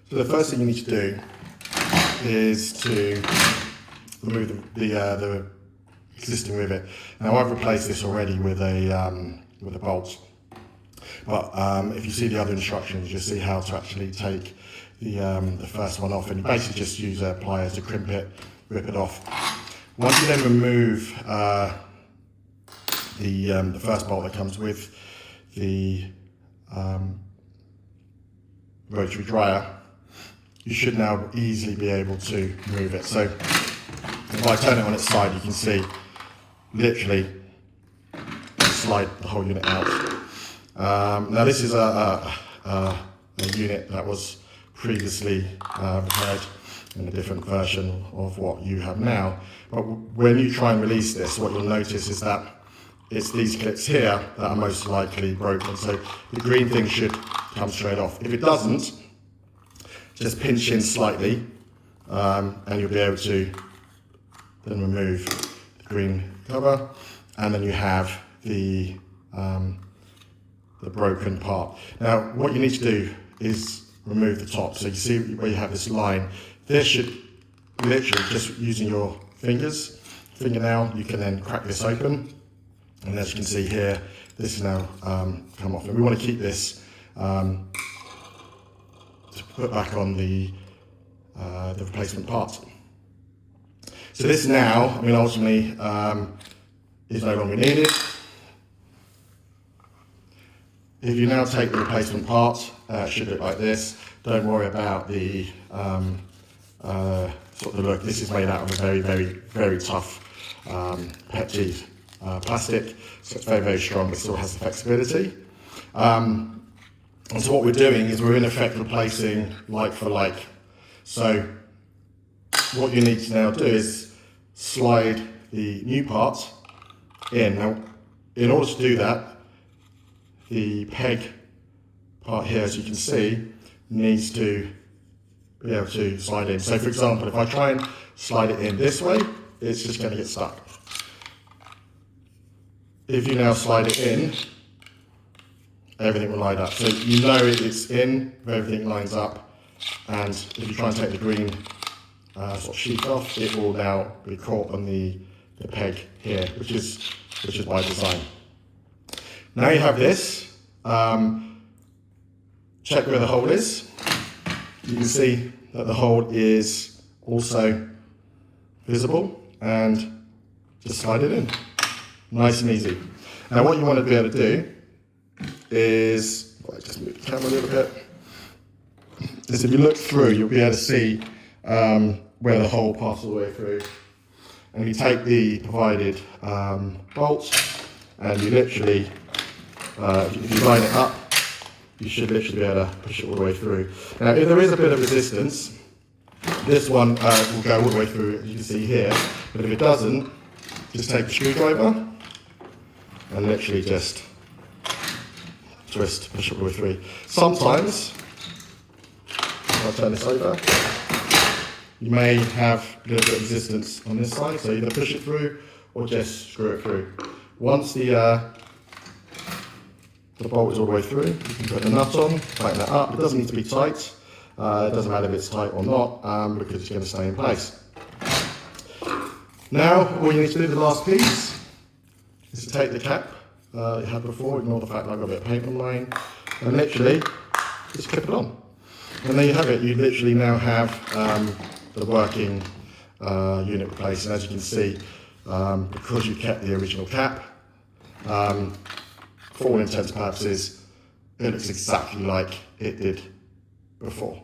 So the first thing you need to do is to remove the existing rivet. Now I've replaced this already with a bolt, but if you see the other instructions, you'll see how to actually take the first one off, and you basically just use pliers to crimp it, rip it off. Once you then remove the first bolt that comes with the rotary dryer, you should now easily be able to move it. So if I turn it on its side, you can see literally slide the whole unit out. Now this is a unit that was previously repaired in a different version of what you have now. But when you try and release this, what you'll notice is that it's these clips here that are most likely broken. So the green thing should come straight off. If it doesn't, just pinch in slightly and you'll be able to then remove the green cover, and then you have the broken part. Now what you need to do is remove the top. So you see where you have this line. This should literally, just using your fingernail, you can then crack this open. And as you can see here, this is now come off. And we want to keep this to put back on the replacement part. So this now, I mean, ultimately is no longer needed. If you now take the replacement part, it should look like this. Don't worry about the sort of look. This is made out of a very, very, very tough PET plastic, so it's very, very strong, but still has the flexibility. And so what we're doing is we're in effect replacing like for like. So what you need to now do is slide the new part in. Now, in order to do that, the peg part here, as you can see, needs to be able to slide in. So for example, if I try and slide it in this way, it's just going to get stuck. If you now slide it in, everything will line up. So you know it's in, everything lines up, and if you try and take the green sort of sheet off, it will now be caught on the peg here, which is by design. Now you have this, check where the hole is. You can see that the hole is also visible, and just slide it in. Nice and easy. Now what you want to be able to do is, if I just move the camera a little bit, is if you look through, you'll be able to see where the hole passes all the way through. And you take the provided bolt, and you literally, if you line it up, you should literally be able to push it all the way through. Now, if there is a bit of resistance, this one will go all the way through, as you can see here. But if it doesn't, just take the screwdriver and literally just twist, push it all the way through. Sometimes, if I turn this over, you may have a little bit of resistance on this side, so either push it through or just screw it through. Once the bolt is all the way through, you can put the nut on, tighten that up. It doesn't need to be tight. It doesn't matter if it's tight or not, because it's going to stay in place. Now, all you need to do, the last piece, is to take the cap you had before, ignore the fact that I've got a bit of paint on mine, and literally just clip it on. And there you have it. You literally now have the working unit replaced. And as you can see, because you kept the original cap, for all intents and purposes, it looks exactly like it did before.